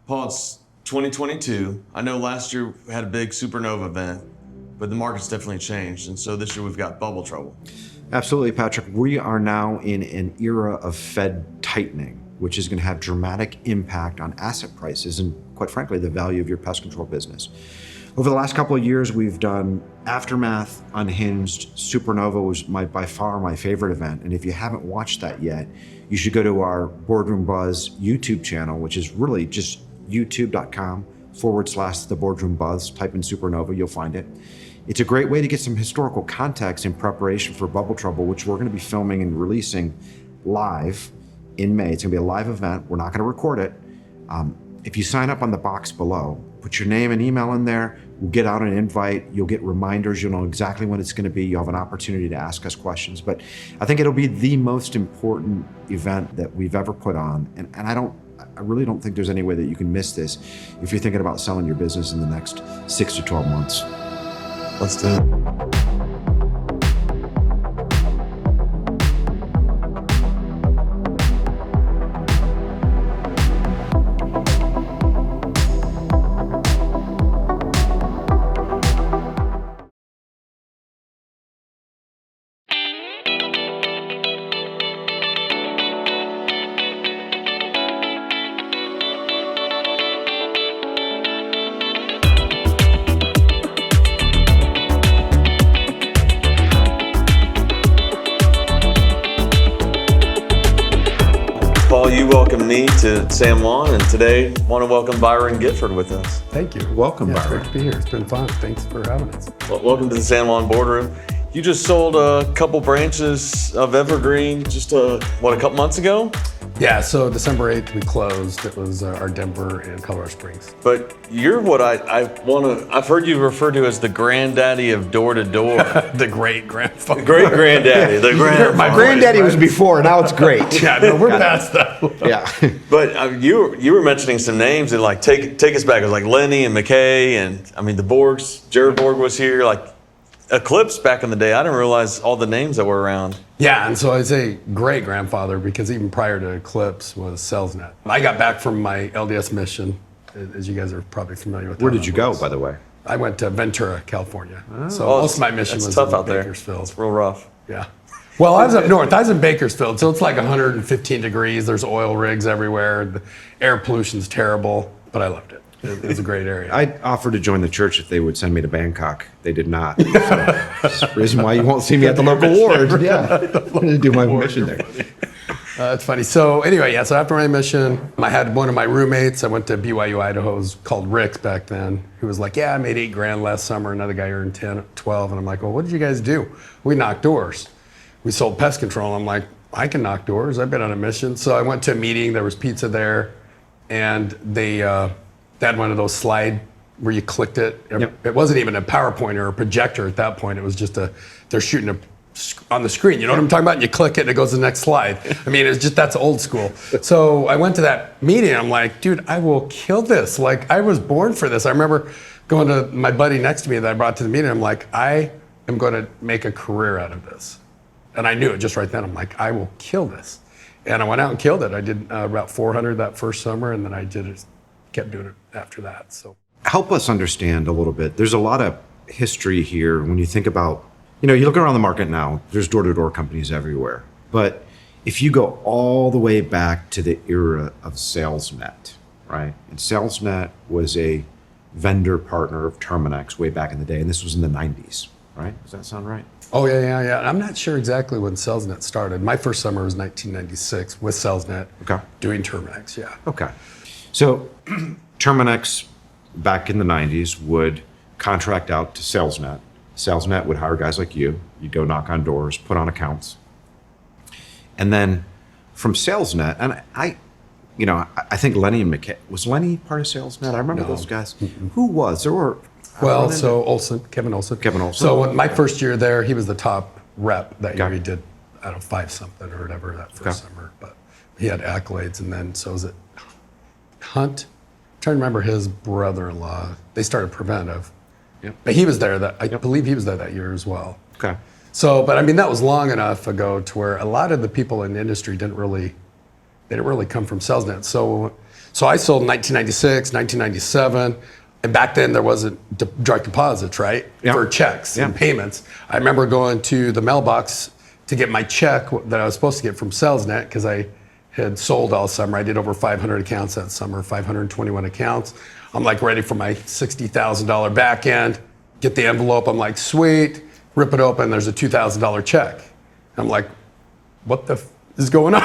Paul, it's 2022. I know last year we had a big supernova event, but the market's definitely changed. And so this year we've got bubble trouble. Absolutely, Patrick. We are now in an era of Fed tightening, which is going to have dramatic impact on asset prices and, quite frankly, the value of your pest control business. Over the last couple of years, we've done Aftermath, Unhinged, Supernova was by far my favorite event. And if you haven't watched that yet, you should go to our Boardroom Buzz YouTube channel, which is really just youtube.com/The Boardroom Buzz. Type in Supernova, you'll find it. It's a great way to get some historical context in preparation for Bubble Trouble, which we're going to be filming and releasing live in May. It's going to be a live event. We're not going to record it. If you sign up on the box below, put your name and email in there. We'll get out an invite. You'll get reminders. You'll know exactly when it's going to be. You'll have an opportunity to ask us questions. But I think it'll be the most important event that we've ever put on. And I really don't think there's any way that you can miss this if you're thinking about selling your business in the next 6 to 12 months. Let's do it. Paul, you welcome me to San Juan, and today I want to welcome Byron Gifford with us. Thank you. Welcome, yeah, Byron. Great to be here. It's been fun. Thanks for having us. Well, welcome to the San Juan Boardroom. You just sold a couple branches of Evergreen just a couple months ago? Yeah, so December 8th we closed. It was our Denver and Colorado Springs. But you're what I've heard you referred to as the granddaddy of door-to-door. The great grandfather. Great granddaddy. My granddaddy was before, now it's great. Yeah, no, we're past that. Yeah. But you were mentioning some names and like take us back. It was like Lenny and McKay and I mean the Borgs. Jared Borg was here. Like Eclipse back in the day. I didn't realize all the names that were around. Yeah, and so I say great grandfather because even prior to Eclipse was SalesNet. I got back from my LDS mission, as you guys are probably familiar with. Where did you go, by the way? I went to Ventura, California. So Oh, most of my mission was tough in out there. Bakersfield. It's real rough. Yeah. Well, I was up north. I was in Bakersfield, so it's like 115 degrees. There's oil rigs everywhere. The air pollution's terrible, but I loved it. It was a great area. I offered to join the church if they would send me to Bangkok. They did not. So that's the reason why you won't see me at the local ward. Yeah, I'm going to do my mission there. That's funny. So anyway, yeah, so after my mission, I had one of my roommates. I went to BYU, Idaho. It was called Rick back then. Who was like, yeah, I made $8,000 last summer. Another guy earned 10, 12. And I'm like, well, what did you guys do? We knocked doors. We sold pest control. I'm like, I can knock doors. I've been on a mission. So I went to a meeting. There was pizza there. And they had one of those slide where you clicked it. Yep. It wasn't even a PowerPoint or a projector at that point. It was just they're shooting on the screen. You know what I'm talking about? And you click it and it goes to the next slide. I mean, it's just, that's old school. So I went to that meeting. I'm like, dude, I will kill this. Like, I was born for this. I remember going to my buddy next to me that I brought to the meeting. I'm like, I am going to make a career out of this. And I knew it just right then. I'm like, I will kill this. And I went out and killed it. I did about 400 that first summer, and then I kept doing it after that. So help us understand a little bit. There's a lot of history here when you think about, you look around the market now, there's door-to-door companies everywhere. But if you go all the way back to the era of SalesNet, right? And SalesNet was a vendor partner of Terminix way back in the day, and this was in the 90s, right? Does that sound right? Oh, yeah. I'm not sure exactly when SalesNet started. My first summer was 1996 with SalesNet, doing Terminix, yeah. Okay. So Terminix back in the 90s would contract out to SalesNet. SalesNet would hire guys like you. You'd go knock on doors, put on accounts. And then from SalesNet, and I think Lenny and McKay, was Lenny part of SalesNet? I remember those guys. Mm-mm. Who was? There were... Well, so Kevin Olson. So when my first year there, he was the top rep that year. He did, 5-something or whatever that first summer. But he had accolades. And then, so was it Hunt? I'm trying to remember his brother-in-law. They started Preventive. Yep. But he was there. I believe he was there that year as well. Okay. So, but I mean, that was long enough ago to where a lot of the people in the industry didn't really come from SalesNet. So So I sold in 1996, 1997. And back then there wasn't direct deposits, right? Yeah. For checks Yeah. and payments. I remember going to the mailbox to get my check that I was supposed to get from SalesNet because I had sold all summer. I did over 500 accounts that summer, 521 accounts. I'm like ready for my $60,000 back end, get the envelope. I'm like, sweet, rip it open. There's a $2,000 check. I'm like, what the is going on?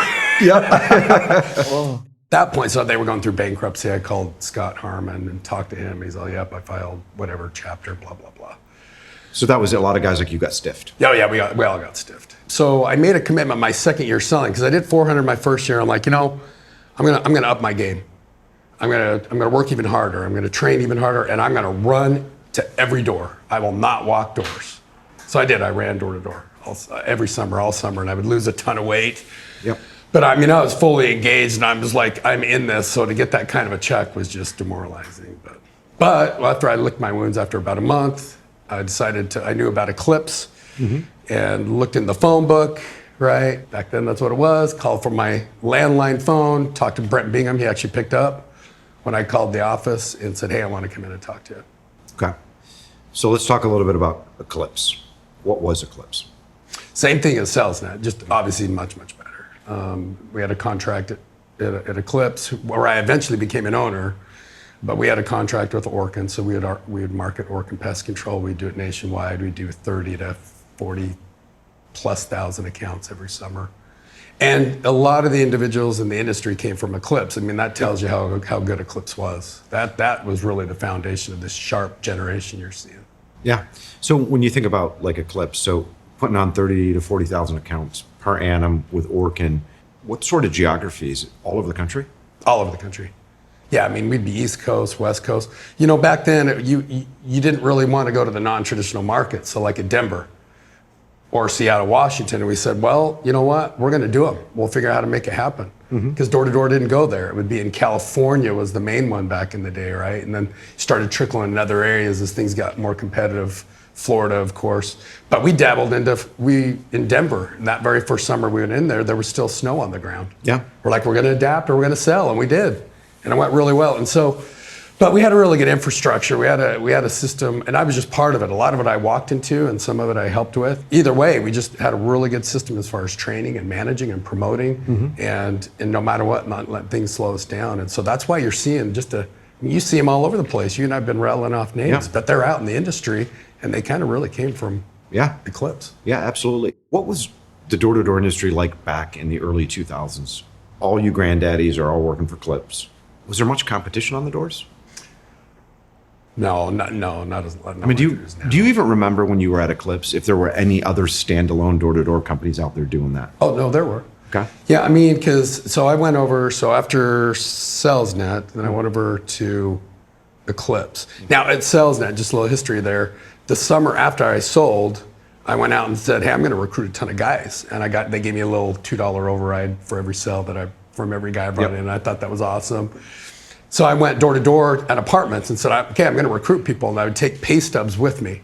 That point, so they were going through bankruptcy. I called Scott Harmon and talked to him. He's like, yep, I filed whatever chapter, blah, blah, blah. So that was it. A lot of guys like you got stiffed. Oh yeah, we all got stiffed. So I made a commitment my second year selling because I did 400 my first year. I'm like, I'm gonna up my game. I'm gonna work even harder. I'm gonna train even harder, and I'm gonna run to every door. I will not walk doors. So I did. I ran door to door every summer, all summer, and I would lose a ton of weight. Yep. But I was fully engaged, and I'm just like, I'm in this. So to get that kind of a check was just demoralizing. But after I licked my wounds after about a month, I decided I knew about Eclipse and looked in the phone book, right? Back then, that's what it was. Called from my landline phone, talked to Brent Bingham. He actually picked up when I called the office and said, hey, I want to come in and talk to you. Okay. So let's talk a little bit about Eclipse. What was Eclipse? Same thing as SalesNet, just obviously much, much better. We had a contract at Eclipse where I eventually became an owner, but we had a contract with Orkin, so we would market Orkin Pest Control. We'd do it nationwide. We'd do 30 to 40 plus thousand accounts every summer. And a lot of the individuals in the industry came from Eclipse. That tells you how good Eclipse was. That was really the foundation of this sharp generation you're seeing. Yeah. So when you think about like Eclipse, so putting on 30 to 40,000 accounts per annum with Orkin, what sort of geographies? All over the country? All over the country. Yeah, we'd be East Coast, West Coast. Back then, you didn't really want to go to the non-traditional markets. So like at Denver or Seattle, Washington, and we said, well, you know what? We're going to do them. We'll figure out how to make it happen. Because door-to-door didn't go there. It would be in California was the main one back in the day, right? And then started trickling in other areas as things got more competitive. Florida, of course. But we dabbled in Denver. And that very first summer we went in there was still snow on the ground. Yeah. We're like, we're going to adapt or we're going to sell. And we did. And it went really well. And so, but we had a really good infrastructure. We had a system, and I was just part of it. A lot of it I walked into and some of it I helped with. Either way, we just had a really good system as far as training and managing and promoting and no matter what, not let things slow us down. And so that's why you're seeing you see them all over the place. You and I have been rattling off names, but they're out in the industry. And they kind of really came from Eclipse. Yeah, absolutely. What was the door-to-door industry like back in the early 2000s? All you granddaddies are all working for Eclipse. Was there much competition on the doors? No, not as much. Do you even remember when you were at Eclipse if there were any other standalone door-to-door companies out there doing that? Oh, no, there were. Okay. Yeah, so I went over, after SalesNet, then I went over to Eclipse. Now at SalesNet, just a little history there, the summer after I sold, I went out and said, hey, I'm going to recruit a ton of guys. And they gave me a little $2 override for every sale from every guy I brought in. And I thought that was awesome. So I went door to door at apartments and said, okay, I'm going to recruit people. And I would take pay stubs with me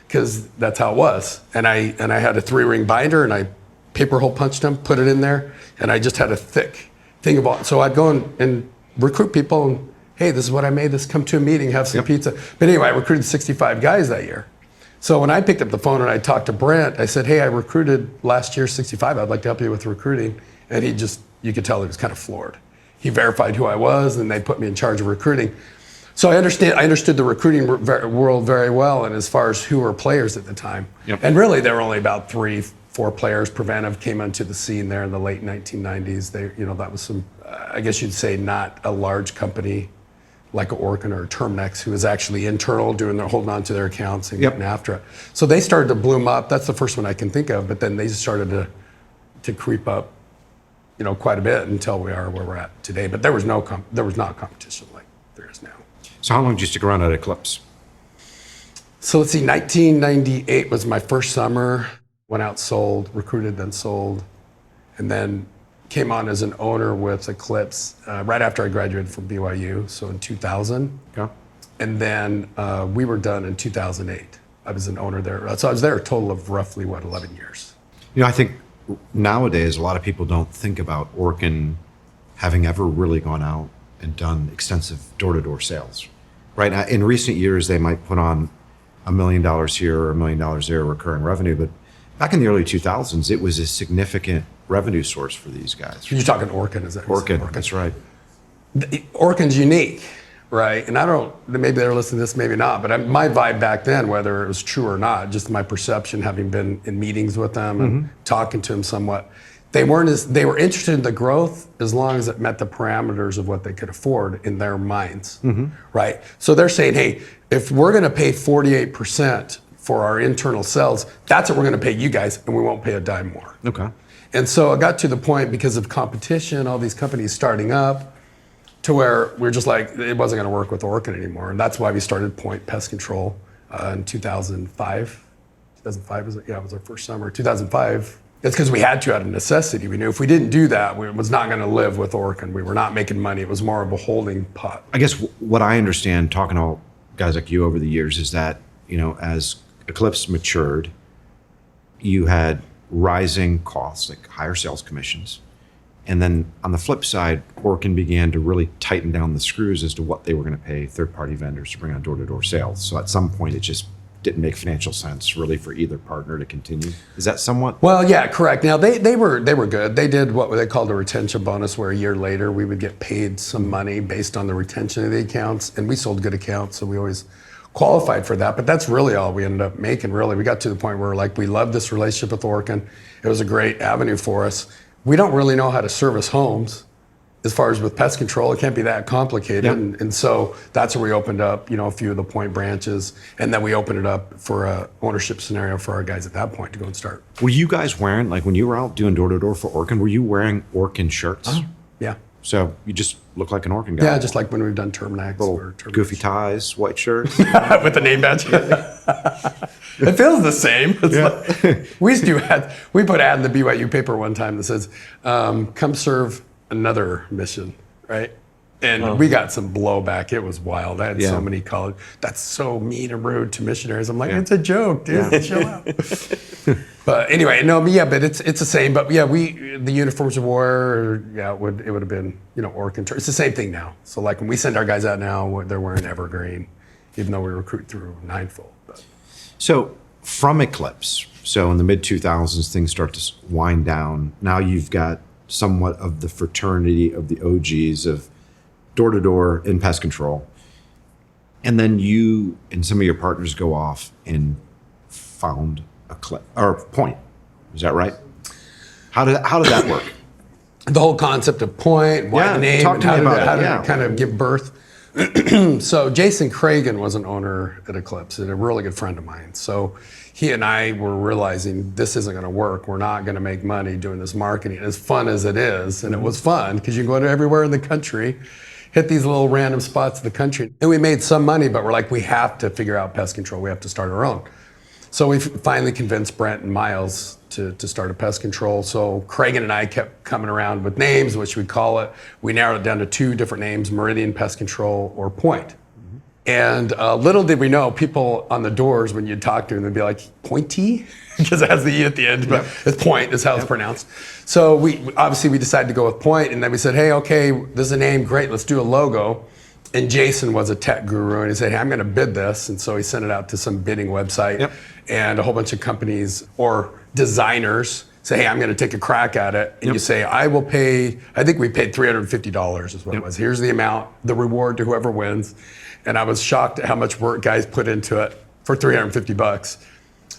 because that's how it was. And I had a 3-ring binder and I paper hole punched them, put it in there. And I just had a thick thing of all. So I'd go and recruit people and, hey, this is what I made. Let's come to a meeting, have some pizza. But anyway, I recruited 65 guys that year. So when I picked up the phone and I talked to Brent, I said, hey, I recruited last year 65. I'd like to help you with recruiting. And you could tell he was kind of floored. He verified who I was and they put me in charge of recruiting. So I understood the recruiting world very well. And as far as who were players at the time. And really there were only about 3-4 players. Preventive came onto the scene there in the late 1990s. That was some, I guess you'd say not a large company like an Orkin or a Terminex, who was actually internal, holding on to their accounts and getting after it. So they started to bloom up. That's the first one I can think of. But then they started to creep up, quite a bit until we are where we're at today. But there was not competition like there is now. So how long did you stick around at Eclipse? So let's see, 1998 was my first summer. Went out, sold, recruited, then sold, and then came on as an owner with Eclipse right after I graduated from BYU, so in 2000. Okay. And then we were done in 2008. I was an owner there. So I was there a total of roughly, 11 years. I think nowadays a lot of people don't think about Orkin having ever really gone out and done extensive door-to-door sales. Right now, in recent years, they might put on $1 million here or $1 million there recurring revenue, but back in the early 2000s, it was a significant revenue source for these guys. You're talking Orkin, is that? Orkin, that's right. Orkin's unique, right? And I don't, maybe they're listening to this, maybe not, but my vibe back then, whether it was true or not, just my perception, having been in meetings with them and talking to them somewhat, they were interested in the growth as long as it met the parameters of what they could afford in their minds, right? So they're saying, hey, if we're going to pay 48% for our internal sales, that's what we're going to pay you guys, and we won't pay a dime more. Okay. And so it got to the point, because of competition, all these companies starting up, to where we're just like, it wasn't going to work with Orkin anymore. And that's why we started Pointe Pest Control in 2005. 2005 was it? Yeah, it was our first summer. 2005. It's because we had to out of necessity. We knew if we didn't do that, we was not going to live with Orkin. We were not making money. It was more of a holding pot. I guess what I understand, talking to guys like you over the years, is that, as Eclipse matured, you had rising costs, like higher sales commissions. And then on the flip side, Orkin began to really tighten down the screws as to what they were going to pay third-party vendors to bring on door-to-door sales. So at some point, it just didn't make financial sense really for either partner to continue. Is that somewhat? Well, yeah, correct. Now they were good. They did what they called a retention bonus, where a year later we would get paid some money based on the retention of the accounts, and we sold good accounts, so we always qualified for that. But that's really all we ended up making. Really, we got to the point where we loved this relationship with Orkin. It was a great avenue for us. We don't really know how to service homes. As far as with pest control, it can't be that complicated. Yep. And so that's where we opened up, a few of the Pointe branches. And then we opened it up for a ownership scenario for our guys at that point to go and start. Were you guys wearing, when you were out doing door-to-door for Orkin, were you wearing Orkin shirts? Yeah. So you just look like an Orkin guy. Yeah, just like when we've done Terminax. Little goofy ties, white shirts. With the name badge. It feels the same. It's we used to we put an ad in the BYU paper one time that says, come serve another mission, right? And we got some blowback. It was wild. I had so many college, that's so mean and rude to missionaries. I'm like, it's a joke, dude. Chill out. But anyway, but it's the same. But yeah, the uniforms we wore, it would have been, Orkin. It's the same thing now. So when we send our guys out now, they're wearing Evergreen, even though we recruit through Ninefold. But. So from Eclipse, so in the mid-2000s, things start to wind down. Now you've got somewhat of the fraternity of the OGs of door-to-door in pest control. And then you and some of your partners go off and found Pointe. Is that right? How did that work? The whole concept of Pointe, why the name, talk to me about how it. did it kind of give birth? So Jason Cragen was an owner at Eclipse and a really good friend of mine. So he and I were realizing this isn't going to work. We're not going to make money doing this marketing, as fun as it is. And it was fun because you can go to everywhere in the country, hit these little random spots in the country. And we made some money, but we're like, we have to figure out pest control. We have to start our own. So we finally convinced Brent and Miles to start a pest control. So Cragen and I kept coming around with names, which we call it. We narrowed it down to 2 different names, Meridian Pest Control or Pointe. And little did we know, people on the doors, when you'd talk to them, they'd be like, Pointy? Because it has the E at the end, but it's Pointe is how it's pronounced. So we decided to go with Pointe, and then we said, hey, okay, this is a name, great, let's do a logo. And Jason was a tech guru, and he said, hey, I'm going to bid this. And so he sent it out to some bidding website, and a whole bunch of companies or designers say, hey, I'm going to take a crack at it. And you say, I will pay, I think we paid $350 is what it was. Here's the amount, the reward to whoever wins. And I was shocked at how much work guys put into it for $350.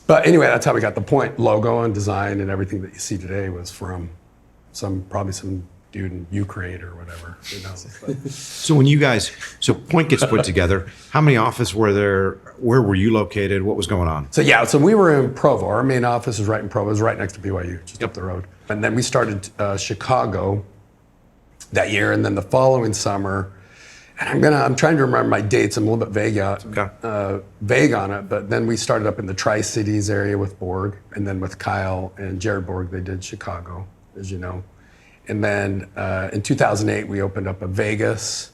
But anyway, that's how we got the Pointe logo and design, and everything that you see today was from probably some dude in Ukraine or whatever. Who knows? So when Pointe gets put together, how many offices were there? Where were you located? What was going on? So we were in Provo. Our main office is right in Provo. It was right next to BYU, just up the road. And then we started Chicago that year, and then the following summer. And I'm trying to remember my dates. I'm a little bit vague on it. But then we started up in the Tri-Cities area with Borg, and then with Kyle and Jared Borg, they did Chicago, as you know. And then in 2008, we opened up a Vegas,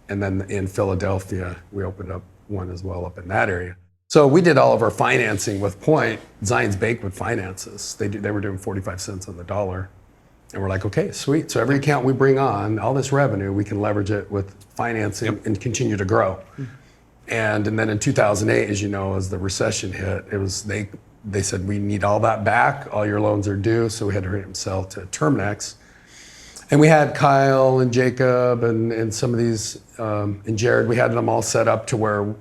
and then in Philadelphia, we opened up one as well up in that area. So we did all of our financing with Pointe. Zions Bank would finance us. They were doing 45 cents on the dollar. And we're like, okay, sweet. So every account we bring on, all this revenue, we can leverage it with financing and continue to grow. And then in 2008, as you know, as the recession hit, it was they said, we need all that back. All your loans are due. So we had to hurry and sell to Terminex. And we had Kyle and Jacob and some of these, and Jared, we had them all set up to where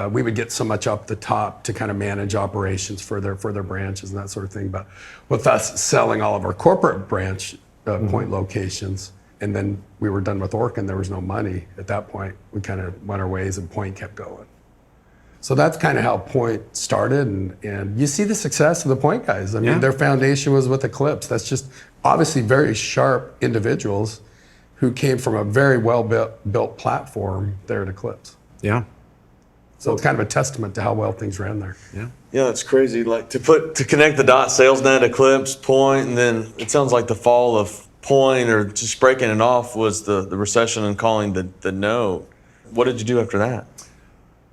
we would get so much up the top to kind of manage operations for their branches and that sort of thing. But with us selling all of our corporate branch point locations, and then we were done with Orkin, there was no money at that point. We kind of went our ways and Pointe kept going. So that's kind of how Pointe started, and you see the success of the Pointe guys. I mean, their foundation was with Eclipse. That's just obviously very sharp individuals who came from a very well-built platform there at Eclipse. Yeah. So it's kind of a testament to how well things ran there. Yeah. Yeah, that's crazy. Like to connect the dots, SalesNet, Eclipse, Pointe, and then it sounds like the fall of Pointe or just breaking it off was the recession and calling the note. What did you do after that?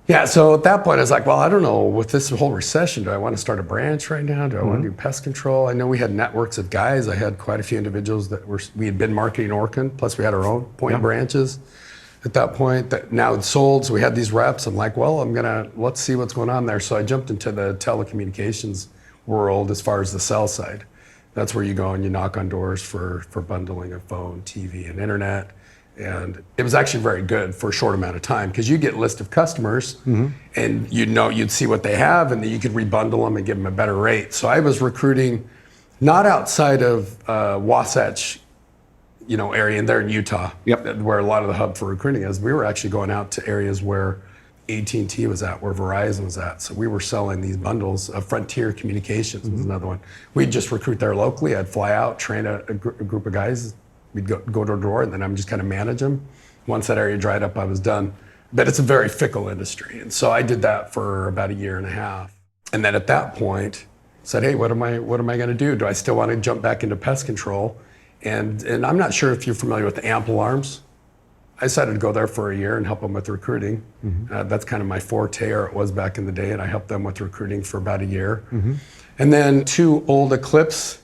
Yeah, so at that point, I was like, well, I don't know, with this whole recession, do I want to start a branch right now? Do I want to do pest control? I know we had networks of guys. I had quite a few individuals that we had been marketing Orkin, plus we had our own Pointe branches at that point that now had sold. So we had these reps. I'm like, well, let's see what's going on there. So I jumped into the telecommunications world as far as the sell side. That's where you go and you knock on doors for bundling of phone, TV, and internet. And it was actually very good for a short amount of time because you get a list of customers and you'd see what they have and then you could rebundle them and give them a better rate. So I was recruiting not outside of Wasatch, area, and they're in Utah, where a lot of the hub for recruiting is. We were actually going out to areas where AT&T was at, where Verizon was at. So we were selling these bundles. Frontier Communications was another one. We'd just recruit there locally. I'd fly out, train a group of guys. We'd go door to door, and then I'm just kind of manage them. Once that area dried up, I was done. But it's a very fickle industry. And so I did that for about a year and a half. And then at that point, said, hey, what am I going to do? Do I still want to jump back into pest control? And I'm not sure if you're familiar with the AMP alarms. I decided to go there for a year and help them with recruiting. That's kind of my forte, or it was back in the day, and I helped them with recruiting for about a year. And then 2 old Eclipse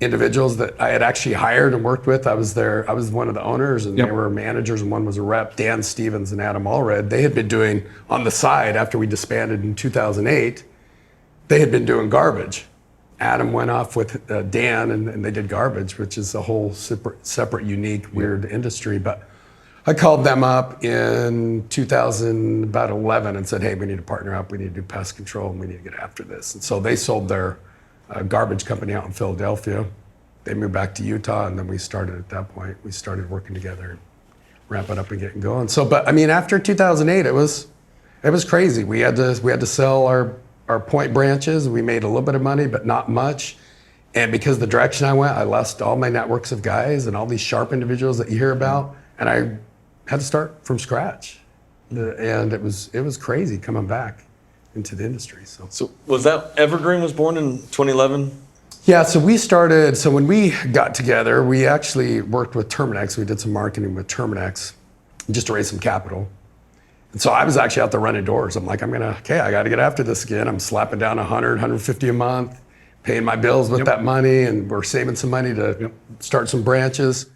individuals that I had actually hired and worked with. I was one of the owners, and they were managers, and one was a rep, Dan Stevens and Adam Allred. They had been doing, on the side, after we disbanded in 2008, they had been doing garbage. Adam went off with Dan, and they did garbage, which is a whole separate unique, weird industry. But I called them up in 2011 and said, hey, we need to partner up. We need to do pest control, and we need to get after this. And so they sold their garbage company out in Philadelphia. They moved back to Utah, and then we started at that point. We started working together, ramping up and getting going. So, but I mean, after 2008, it was crazy. We had to sell our Pointe branches. We made a little bit of money, but not much. And because of the direction I went, I lost all my networks of guys and all these sharp individuals that you hear about, and I had to start from scratch. And it was crazy coming back into the industry. So was that Evergreen was born in 2011? Yeah, so when we got together, we actually worked with Terminex. We did some marketing with Terminex just to raise some capital. And so I was actually out there running doors. I'm like, I got to get after this again. I'm slapping down 100, 150 a month, paying my bills with that money, and we're saving some money to start some branches.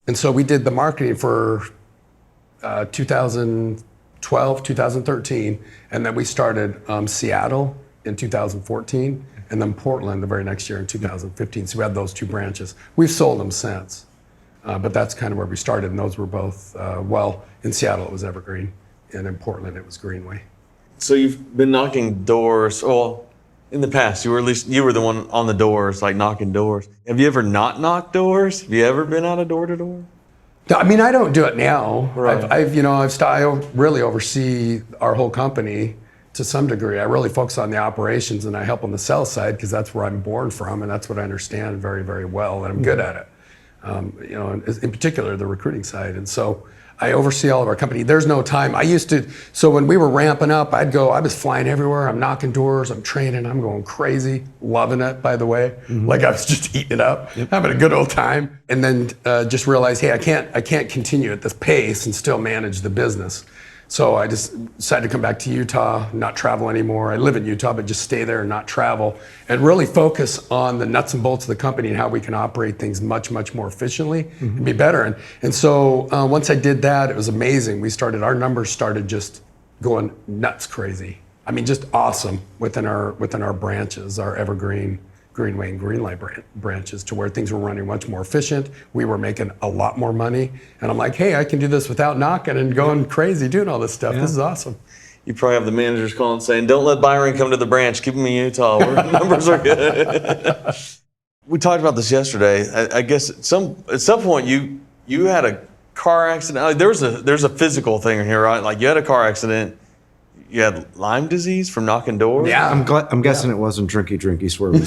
And so we did the marketing for 2012, 2013, and then we started Seattle in 2014, and then Portland the very next year in 2015. So we had those 2 branches. We've sold them since, but that's kind of where we started, and those were both, in Seattle it was Evergreen, and in Portland it was Greenway. So you've been knocking doors. Well, in the past, you were the one on the doors, like knocking doors. Have you ever not knocked doors? Have you ever been out of door to door? No, I mean, I don't do it now. Right. I really oversee our whole company to some degree. I really focus on the operations, and I help on the sales side because that's where I'm born from, and that's what I understand very, very well, and I'm good at it. In particular, the recruiting side. And so I oversee all of our company. There's no time. So when we were ramping up, I was flying everywhere. I'm knocking doors, I'm training, I'm going crazy, loving it, by the way. Like I was just eating it up, having a good old time. And then just realized, hey, I can't continue at this pace and still manage the business. So I just decided to come back to Utah, not travel anymore. I live in Utah, but just stay there and not travel, and really focus on the nuts and bolts of the company and how we can operate things much, much more efficiently and be better. And so once I did that, it was amazing. Our numbers started just going nuts crazy. I mean, just awesome within our branches, our Evergreen, Greenway, and Greenlight branches, to where things were running much more efficient. We were making a lot more money. And I'm like, hey, I can do this without knocking and going crazy doing all this stuff. Yeah. This is awesome. You probably have the managers calling saying, don't let Byron come to the branch. Keep him in Utah. Where numbers are good. We talked about this yesterday. I guess at some point you had a car accident. Like, there's a physical thing here, right? Like you had a car accident. You had Lyme disease from knocking doors? Yeah. I'm guessing it wasn't drinky, swervy.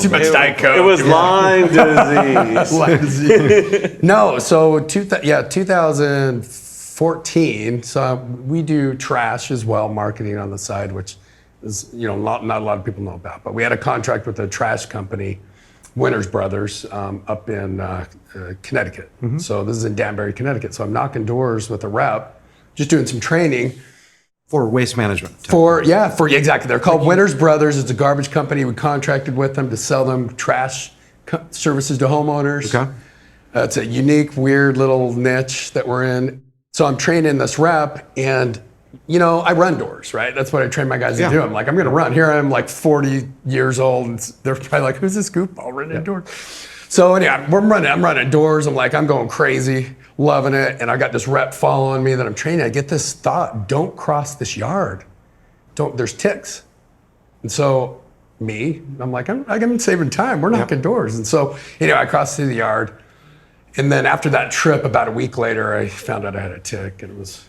Too much Diet Coke. It was Lyme disease. Lyme disease. No, so 2014, so we do trash as well, marketing on the side, which is, not a lot of people know about. But we had a contract with a trash company, Winters Brothers, up in Connecticut. So this is in Danbury, Connecticut. So I'm knocking doors with a rep, just doing some training. For waste management. Exactly. They're called Winters Brothers. It's a garbage company. We contracted with them to sell them trash services to homeowners. Okay. It's a unique, weird little niche that we're in. So I'm training this rep, and I run doors, right? That's what I train my guys to do. I'm like, I'm going to run. Here I am, like 40 years old, and they're probably like, who's this goofball running doors? So anyway, I'm running doors. I'm going crazy, loving it. And I got this rep following me that I'm training. I get this thought, don't cross this yard. There's ticks. And so I'm like, I'm saving time. We're knocking doors. And so I crossed through the yard. And then after that trip, about a week later, I found out I had a tick, and it was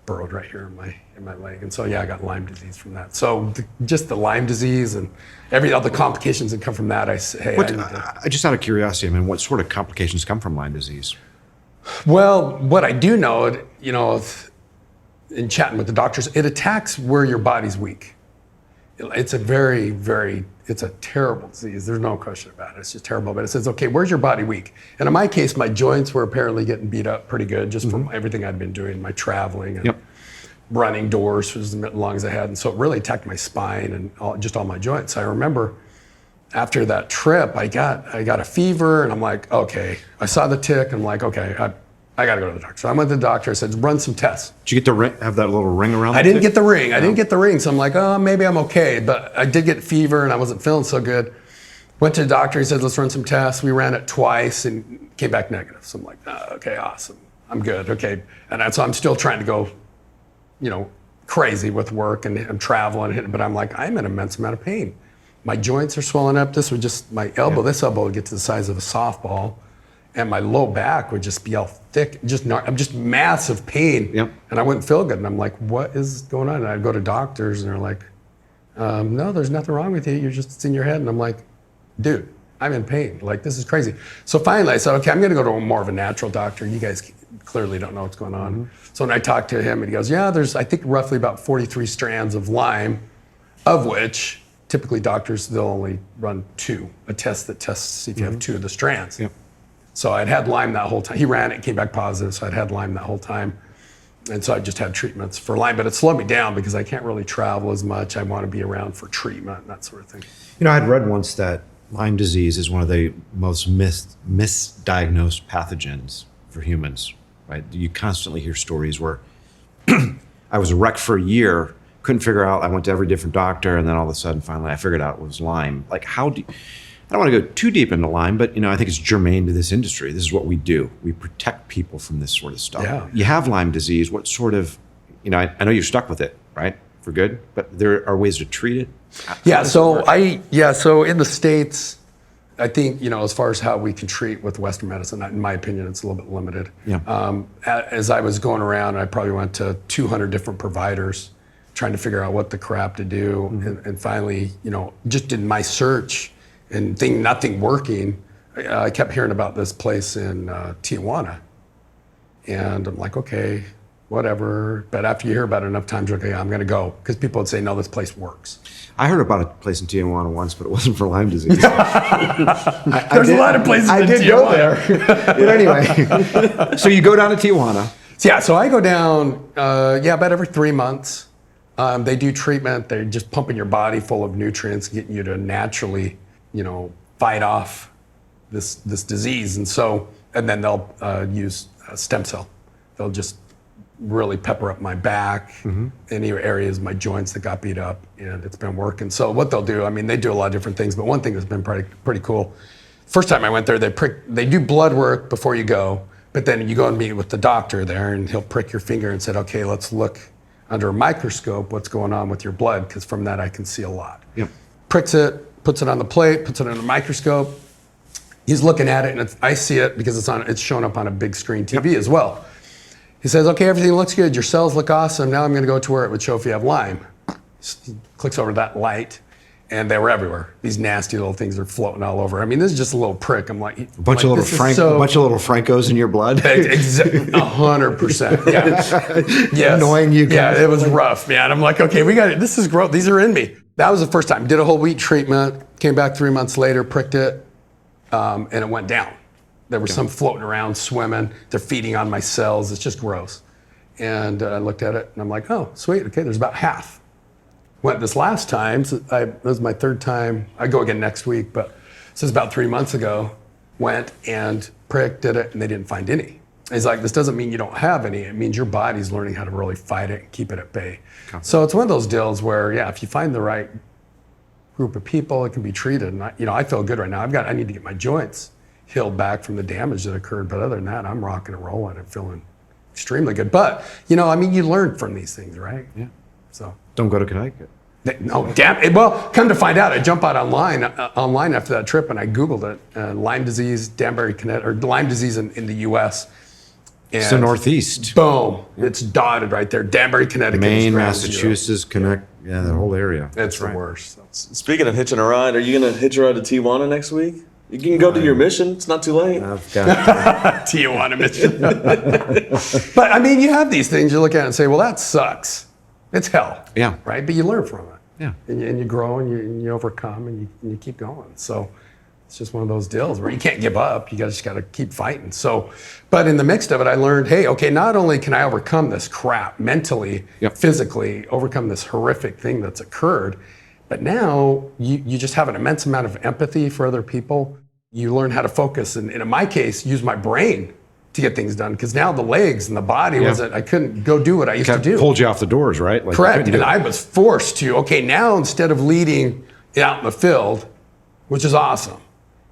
burrowed right here in my leg. And so I got Lyme disease from that. So just the Lyme disease and all the complications that come from that, I just out of curiosity, what sort of complications come from Lyme disease? Well, what I do know, in chatting with the doctors, it attacks where your body's weak. It's a very, very, it's a terrible disease. There's no question about it. It's just terrible. But it says, okay, where's your body weak? And in my case, my joints were apparently getting beat up pretty good just from everything I'd been doing, my traveling and running doors for as long as I had. And so it really attacked my spine and all my joints. I remember after that trip, I got a fever, and I'm like, okay. I saw the tick, and I'm like, okay, I got to go to the doctor. So I went to the doctor. I said, run some tests. Did you get to have that little ring around? I didn't get the ring. I didn't get the ring. So I'm like, oh, maybe I'm okay. But I did get fever, and I wasn't feeling so good. Went to the doctor. He said, let's run some tests. We ran it twice and came back negative. So I'm like, oh, okay, awesome. I'm good. Okay. And so I'm still trying to go, crazy with work, and I'm traveling. But I'm like, I'm in an immense amount of pain. My joints are swelling up. This would just, my elbow, this elbow would get to the size of a softball. And my low back would just be all thick, I'm just massive pain. Yep. And I wouldn't feel good. And I'm like, what is going on? And I'd go to doctors, and they're like, no, there's nothing wrong with you. It's in your head. And I'm like, dude, I'm in pain. Like, this is crazy. So finally I said, okay, I'm going to go to more of a natural doctor. You guys clearly don't know what's going on. So when I talked to him, and he goes, yeah, there's, I think, roughly about 43 strands of Lyme, of which typically doctors, they'll only run a test that tests if you have 2 of the strands. Yep. So I'd had Lyme that whole time. He ran it, came back positive, so I'd had Lyme that whole time. And so I just had treatments for Lyme, but it slowed me down because I can't really travel as much. I want to be around for treatment and that sort of thing. I'd read once that Lyme disease is one of the most misdiagnosed pathogens for humans, right? You constantly hear stories where I was a wreck for a year, couldn't figure out, I went to every different doctor, and then all of a sudden, finally, I figured out it was Lyme. Like, I don't want to go too deep into Lyme, but I think it's germane to this industry. This is what we do. We protect people from this sort of stuff. Yeah. You have Lyme disease. What sort of, I know you're stuck with it, right? For good, but there are ways to treat it. So in the States, I think, as far as how we can treat with Western medicine, in my opinion, it's a little bit limited. Yeah. As I was going around, I probably went to 200 different providers trying to figure out what the crap to do. And finally, just did my search and nothing working. I kept hearing about this place in Tijuana. And I'm like, okay, whatever. But after you hear about it enough times, okay, I'm going to go. Because people would say, no, this place works. I heard about a place in Tijuana once, but it wasn't for Lyme disease. There's a lot of places in Tijuana. I did go there. But anyway, so you go down to Tijuana. So I go down, about every 3 months. They do treatment. They're just pumping your body full of nutrients, getting you to naturally, fight off this disease. And then they'll use stem cell. They'll just really pepper up my back, any areas, my joints that got beat up, and it's been working. So what they'll do, they do a lot of different things, but one thing that's been pretty cool. First time I went there, they do blood work before you go, but then you go and meet with the doctor there, and he'll prick your finger and say, okay, let's look under a microscope what's going on with your blood, because from that I can see a lot. Yep. Pricks it, puts it on the plate, puts it on a microscope. He's looking at it, and I see it because it's showing up on a big screen TV as well. He says, okay, everything looks good. Your cells look awesome. Now I'm going to go to where it would show if you have Lyme. He clicks over that light, and they were everywhere. These nasty little things are floating all over. This is just a little prick. I'm like, a bunch of little Francos in your blood. 100%. Yeah. Yes. Annoying you guys. Yeah, it was rough, man. I'm like, okay, we got it. This is gross. These are in me. That was the first time. Did a whole week treatment. Came back 3 months later, pricked it, and it went down. There was some floating around, swimming. They're feeding on my cells. It's just gross. And I looked at it, and I'm like, oh, sweet. Okay, there's about half. Went this last time. So it was my third time. I go again next week, but this is about 3 months ago. Went and pricked, did it, and they didn't find any. He's like, this doesn't mean you don't have any. It means your body's learning how to really fight it and keep it at bay. Okay. So it's one of those deals where, if you find the right group of people, it can be treated. And I feel good right now. I need to get my joints healed back from the damage that occurred. But other than that, I'm rocking and rolling and feeling extremely good. But, you learn from these things, right? Yeah. So don't go to Connecticut. No, damn it. Well, come to find out, I jumped out online after that trip, and I Googled it. Lyme disease, Danbury, Connecticut, or Lyme disease in the U.S. And it's the Northeast. Boom. Yeah. It's dotted right there. Danbury, Connecticut. Maine, Massachusetts, that whole area. It's the worst. So. Speaking of hitching a ride, are you going to hitch a ride to Tijuana next week? You can go to your mission. It's not too late. I've got Tijuana mission. But you have these things you look at and say, well, that sucks. It's hell. Yeah. Right? But you learn from it. Yeah. And you grow and you overcome and you keep going. So it's just one of those deals where you can't give up. You just got to keep fighting. So, but in the midst of it, I learned, hey, okay, not only can I overcome this crap mentally, physically, overcome this horrific thing that's occurred, but now you just have an immense amount of empathy for other people. You learn how to focus, and in my case, use my brain to get things done, because now the legs and the body I couldn't go do what I used to do. Pulled you off the doors, right? Correct, and I was forced to, okay, now instead of leading out in the field, which is awesome,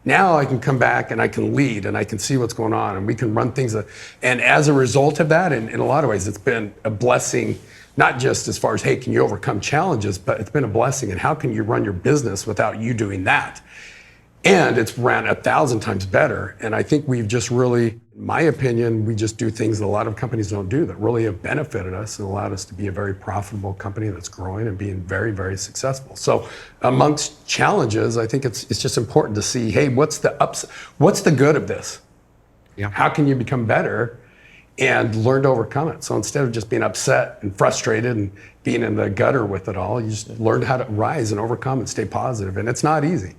now I can come back and I can lead and I can see what's going on and we can run things. And as a result of that, in a lot of ways, it's been a blessing, not just as far as, hey, can you overcome challenges, but it's been a blessing. And how can you run your business without you doing that? And it's ran 1,000 times better. And I think we've just really, in my opinion, we just do things that a lot of companies don't do that really have benefited us and allowed us to be a very profitable company that's growing and being very, very successful. So amongst challenges, I think it's just important to see, hey, what's the good of this? Yeah. How can you become better and learn to overcome it? So instead of just being upset and frustrated and being in the gutter with it all, you just learn how to rise and overcome and stay positive. And it's not easy,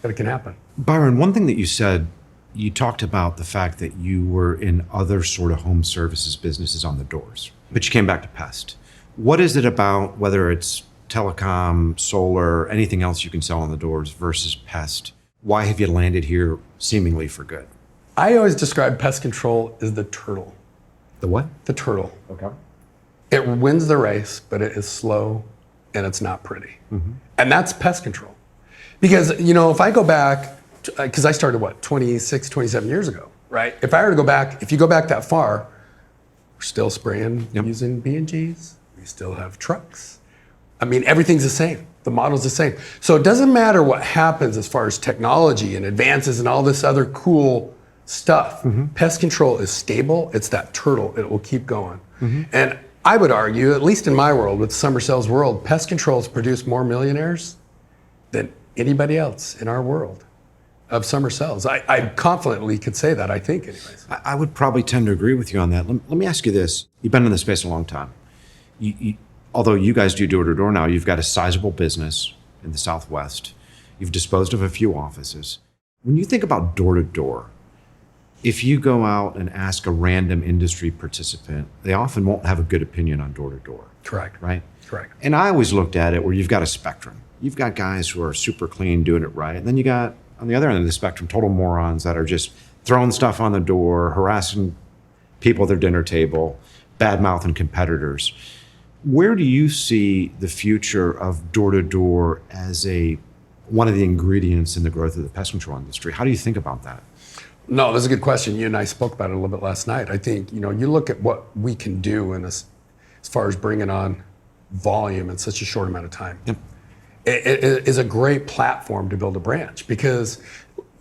but it can happen. Byron, one thing that you said, you talked about the fact that you were in other sort of home services businesses on the doors, but you came back to Pest. What is it about, whether it's telecom, solar, anything else you can sell on the doors versus Pest? Why have you landed here seemingly for good? I always describe pest control as the turtle. The what? The turtle. Okay. It wins the race, but it is slow and it's not pretty. Mm-hmm. And that's pest control. Because, if I go back, because I started, 26, 27 years ago, right? If you go back that far, we're still spraying using B&Gs. We still have trucks. Everything's the same. The model's the same. So it doesn't matter what happens as far as technology and advances and all this other cool stuff. Mm-hmm. Pest control is stable. It's that turtle. It will keep going. Mm-hmm. And I would argue, at least in my world, with Summer Sales world, pest control has produced more millionaires than anybody else in our world of summer sales. I confidently could say that, I think, anyways. I would probably tend to agree with you on that. Let me ask you this. You've been in this space a long time. Although you guys do door-to-door now, you've got a sizable business in the Southwest. You've disposed of a few offices. When you think about door-to-door, if you go out and ask a random industry participant, they often won't have a good opinion on door to door. Correct. Right? Correct. And I always looked at it where you've got a spectrum. You've got guys who are super clean, doing it right. And then you got, on the other end of the spectrum, total morons that are just throwing stuff on the door, harassing people at their dinner table, bad-mouthing competitors. Where do you see the future of door-to-door as one of the ingredients in the growth of the pest control industry? How do you think about that? No, that's a good question. You and I spoke about it a little bit last night. I think, you look at what we can do as far as bringing on volume in such a short amount of time. Yep. It is a great platform to build a branch, because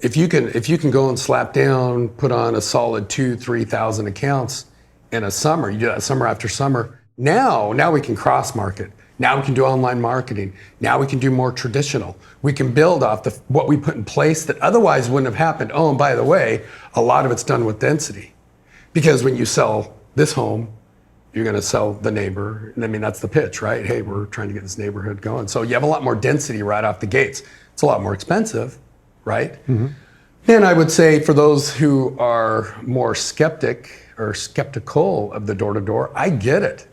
if you can go and slap down, put on a solid 2,000-3,000 accounts in a summer, you do that summer after summer. Now we can cross market. Now we can do online marketing. Now we can do more traditional. We can build off what we put in place that otherwise wouldn't have happened. Oh, and by the way, a lot of it's done with density, because when you sell this home, you're going to sell the neighbor. I mean, that's the pitch, right? Hey, we're trying to get this neighborhood going. So you have a lot more density right off the gates. It's a lot more expensive, right? Mm-hmm. And I would say for those who are more skeptical of the door-to-door, I get it.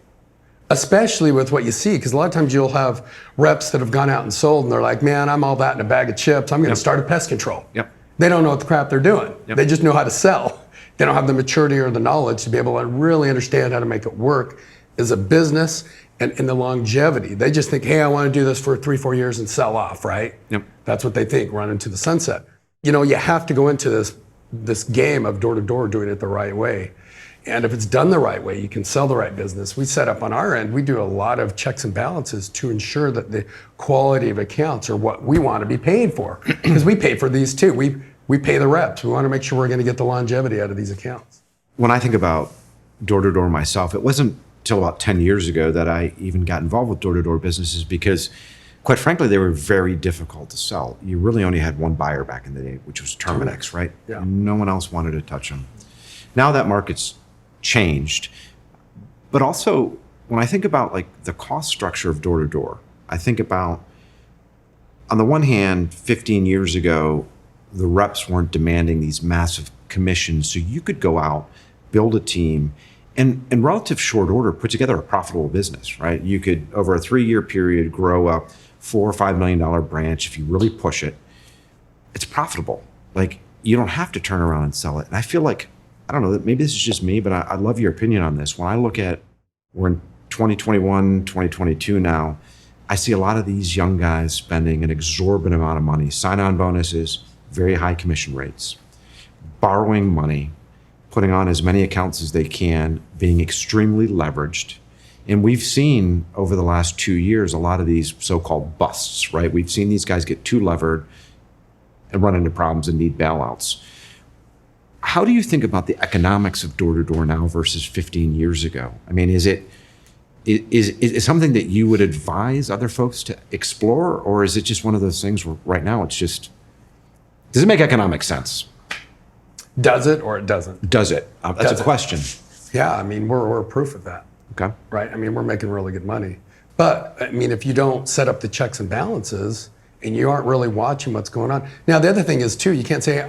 Especially with what you see, because a lot of times you'll have reps that have gone out and sold, and they're like, man, I'm all that in a bag of chips. I'm going to start a pest control. Yep. They don't know what the crap they're doing. Yep. They just know how to sell. They don't have the maturity or the knowledge to be able to really understand how to make it work as a business and in the longevity. They just think, hey, I want to do this for 3-4 years and sell off, right? Yep. That's what they think, run into the sunset. You have to go into this game of door-to-door doing it the right way. And if it's done the right way, you can sell the right business. We set up on our end, we do a lot of checks and balances to ensure that the quality of accounts are what we want to be paid for. Because we pay for these too. We pay the reps. We want to make sure we're going to get the longevity out of these accounts. When I think about door-to-door myself, it wasn't until about 10 years ago that I even got involved with door-to-door businesses, because quite frankly, they were very difficult to sell. You really only had one buyer back in the day, which was Terminix, right? Yeah. No one else wanted to touch them. Now that market's changed. But also, when I think about like the cost structure of door-to-door, I think about, on the one hand, 15 years ago, the reps weren't demanding these massive commissions, so you could go out, build a team, and in relative short order, put together a profitable business, right? You could, over a 3-year period, grow up $4 or $5 million branch if you really push it. It's profitable. Like, you don't have to turn around and sell it. And I feel like, I don't know, maybe this is just me, but I love your opinion on this. When I look at, we're in 2021, 2022 now, I see a lot of these young guys spending an exorbitant amount of money, sign-on bonuses, very high commission rates, borrowing money, putting on as many accounts as they can, being extremely leveraged. And we've seen over the last 2 years a lot of these so-called busts, right? We've seen these guys get too levered and run into problems and need bailouts. How do you think about the economics of door-to-door now versus 15 years ago? I mean, is it something that you would advise other folks to explore, or is it just one of those things where right now it's just, does it make economic sense? Does it or it doesn't? Does it? That's a question. Yeah, I mean, we're proof of that. Okay. Right? I mean, we're making really good money. But, I mean, if you don't set up the checks and balances and you aren't really watching what's going on. Now, the other thing is, too, you can't say,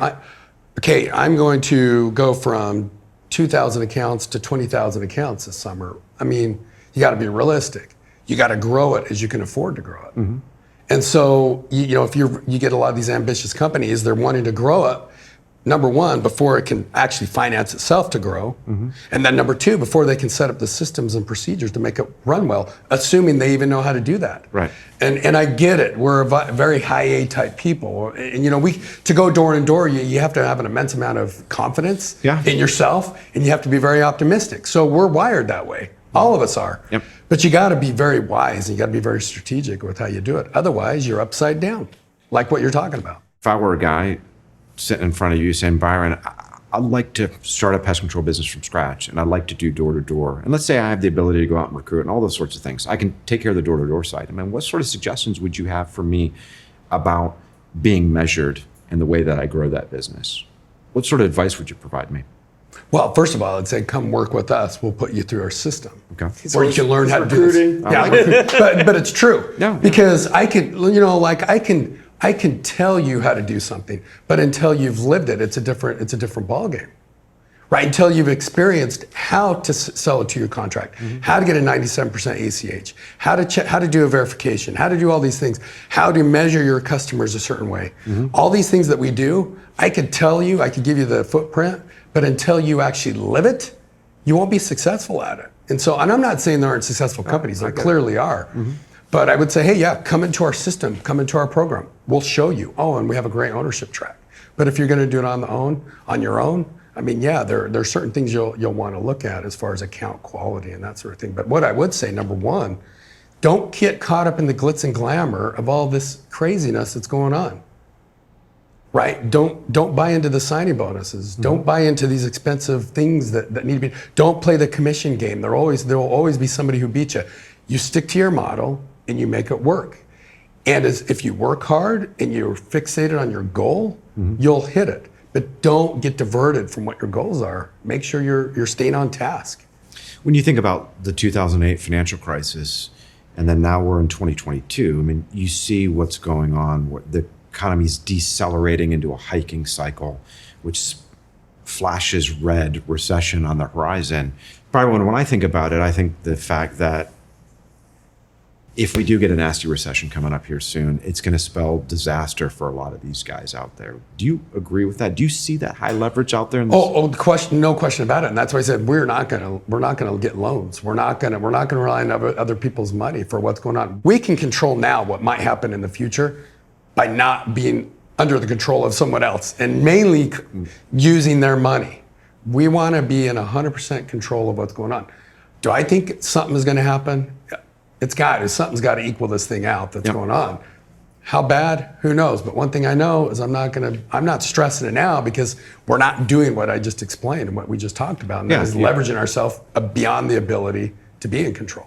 okay, I'm going to go from 2,000 accounts to 20,000 accounts this summer. I mean, you got to be realistic. You got to grow it as you can afford to grow it. Mm-hmm. And so, if you get a lot of these ambitious companies, they're wanting to grow it, number one, before it can actually finance itself to grow. Mm-hmm. And then number two, before they can set up the systems and procedures to make it run well, assuming they even know how to do that. Right. And I get it. We're a very high A type people. And to go door to door, you have to have an immense amount of confidence in yourself, and you have to be very optimistic. So we're wired that way. All of us are. Yep. But you got to be very wise, and you got to be very strategic with how you do it. Otherwise, you're upside down, like what you're talking about. If I were a guy sitting in front of you saying, Byron, I'd like to start a pest control business from scratch, and I'd like to do door-to-door. And let's say I have the ability to go out and recruit and all those sorts of things. I can take care of the door-to-door side. I mean, what sort of suggestions would you have for me about being measured in the way that I grow that business? What sort of advice would you provide me? Well, first of all, I'd say come work with us. We'll put you through our system. Okay. Where you can learn how to do this. Yeah, but it's true. Yeah. Because I can tell you how to do something, but until you've lived it, it's a different ballgame. right? Until you've experienced how to sell it to your contract, how to get a 97% ACH, how to do a verification, how to do all these things, how to measure your customers a certain way. All these things that we do, I could tell you, I could give you the footprint, but until you actually live it, you won't be successful at it. And I'm not saying there aren't successful companies, there clearly are. But I would say, hey, yeah, come into our system, come into our program. We'll show you. Oh, and we have a great ownership track. But if you're going to do it on your own, I mean, yeah, there are certain things you'll want to look at as far as account quality and that sort of thing. But what I would say, number one, don't get caught up in the glitz and glamour of all this craziness that's going on. Right? Don't buy into the signing bonuses. Don't buy into these expensive things that need to be. Don't play the commission game. There will always be somebody who beats you. You stick to your model and you make it work. And if you work hard and you're fixated on your goal, you'll hit it. But don't get diverted from what your goals are. Make sure you're staying on task. When you think about the 2008 financial crisis, and then now we're in 2022, I mean, you see what's going on. The economy's decelerating into a hiking cycle, which flashes red, recession on the horizon. Byron, when I think about it, I think the fact that if we do get a nasty recession coming up here soon, it's going to spell disaster for a lot of these guys out there. Do you agree with that? Do you see that high leverage out there? No question about it. And that's why I said we're not going to get loans. We're not going to rely on other people's money for what's going on. We can control now what might happen in the future by not being under the control of someone else and mainly using their money. We want to be in 100% control of what's going on. Do I think something is going to happen? Something's got to equal this thing out that's going on. How bad? Who knows? But one thing I know is I'm not stressing it now because we're not doing what I just explained and what we just talked about. And that is leveraging ourselves beyond the ability to be in control.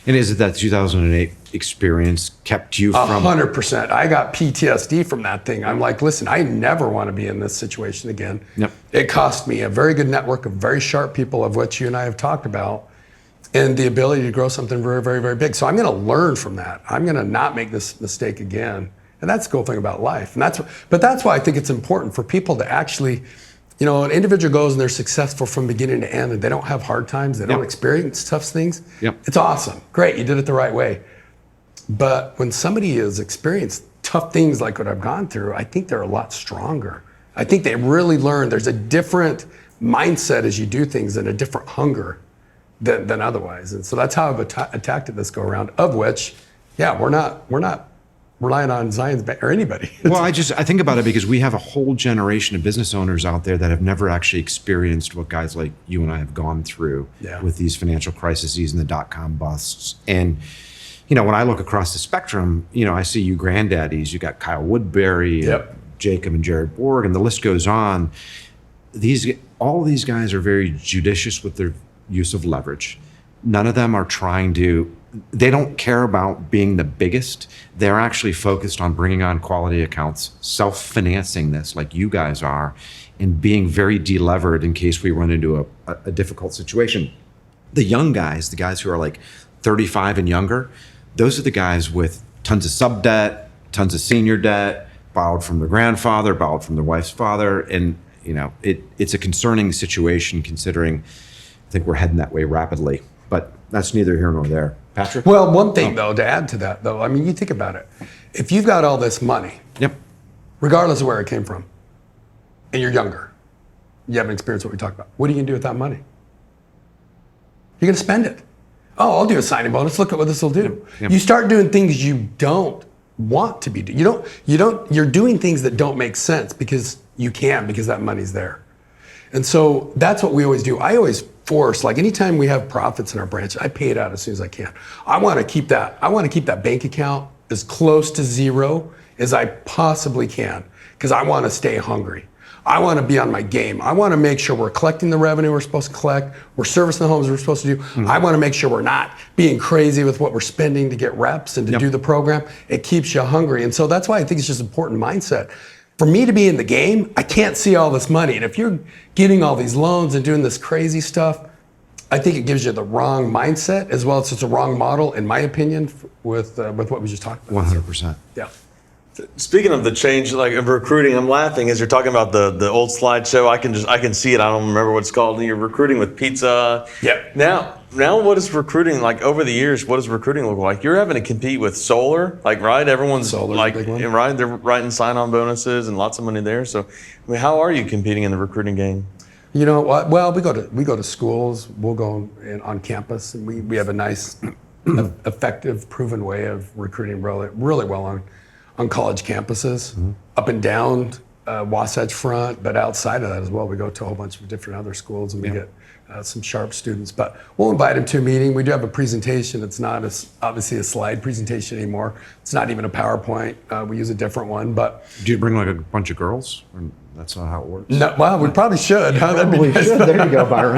And is it that 2008 experience kept you from? 100%. I got PTSD from that thing. I'm like, listen, I never want to be in this situation again. Yep. It cost me a very good network of very sharp people, of which you and I have talked about, and the ability to grow something very, very, very big. So I'm going to learn from that. I'm going to not make this mistake again. And that's the cool thing about life. But that's why I think it's important for people to actually, an individual goes and they're successful from beginning to end and they don't have hard times. They don't experience tough things. It's awesome. Great. You did it the right way. But when somebody has experienced tough things like what I've gone through, I think they're a lot stronger. I think they really learn. There's a different mindset as you do things and a different hunger than otherwise. And so that's how I've attacked it this go around, of which, we're not relying on Zion's Bank or anybody. Well, I think about it because we have a whole generation of business owners out there that have never actually experienced what guys like you and I have gone through with these financial crises and the dot-com busts. And, when I look across the spectrum, I see you grandaddies, you got Kyle Woodbury, Jacob and Jared Borg, and the list goes on. All these guys are very judicious with their use of leverage. None of them are they don't care about being the biggest. They're actually focused on bringing on quality accounts, self-financing this like you guys are, and being very delevered in case we run into a difficult situation. The young guys, the guys who are like 35 and younger, those are the guys with tons of sub debt, tons of senior debt, borrowed from their grandfather, borrowed from their wife's father. And it's a concerning situation considering I think we're heading that way rapidly, but that's neither here nor there. Patrick? Well, one thing though, to add to that though, I mean, you think about it. If you've got all this money, regardless of where it came from, and you're younger, you haven't experienced what we talked about, what are you gonna do with that money? You're gonna spend it. Oh, I'll do a signing bonus. Look at what this will do. You start doing things you don't want to be doing. You're doing things that don't make sense because that money's there. And so that's what we always do. I always force, like anytime we have profits in our branch, I pay it out as soon as I can. I want to keep that bank account as close to zero as I possibly can because I want to stay hungry. I want to be on my game. I want to make sure we're collecting the revenue we're supposed to collect. We're servicing the homes we're supposed to do. I want to make sure we're not being crazy with what we're spending to get reps and to do the program. It keeps you hungry. And so that's why I think it's just important mindset. For me to be in the game, I can't see all this money. And if you're getting all these loans and doing this crazy stuff, I think it gives you the wrong mindset as well as it's a wrong model, in my opinion, with what we just talked about. 100%. Yeah. Speaking of the change, like of recruiting, I'm laughing as you're talking about the old slideshow. I can see it. I don't remember what it's called. You're recruiting with pizza. Yep. Now what is recruiting like over the years? What does recruiting look like? You're having to compete with solar, like right? Everyone's Solar's like a big one. right. They're writing sign-on bonuses and lots of money there. So, I mean, how are you competing in the recruiting game? You know what? Well, we go to schools. We'll go on campus, and we have a nice, effective, proven way of recruiting really well on college campuses, up and down Wasatch Front, but outside of that as well. We go to a whole bunch of different other schools, and we get some sharp students. But we'll invite them to a meeting. We do have a presentation. It's not obviously a slide presentation anymore. It's not even a PowerPoint. We use a different one, but. Do you bring like a bunch of girls? Or that's not how it works. No, well, we probably should. Huh? That'd be nice. There you go, Byron.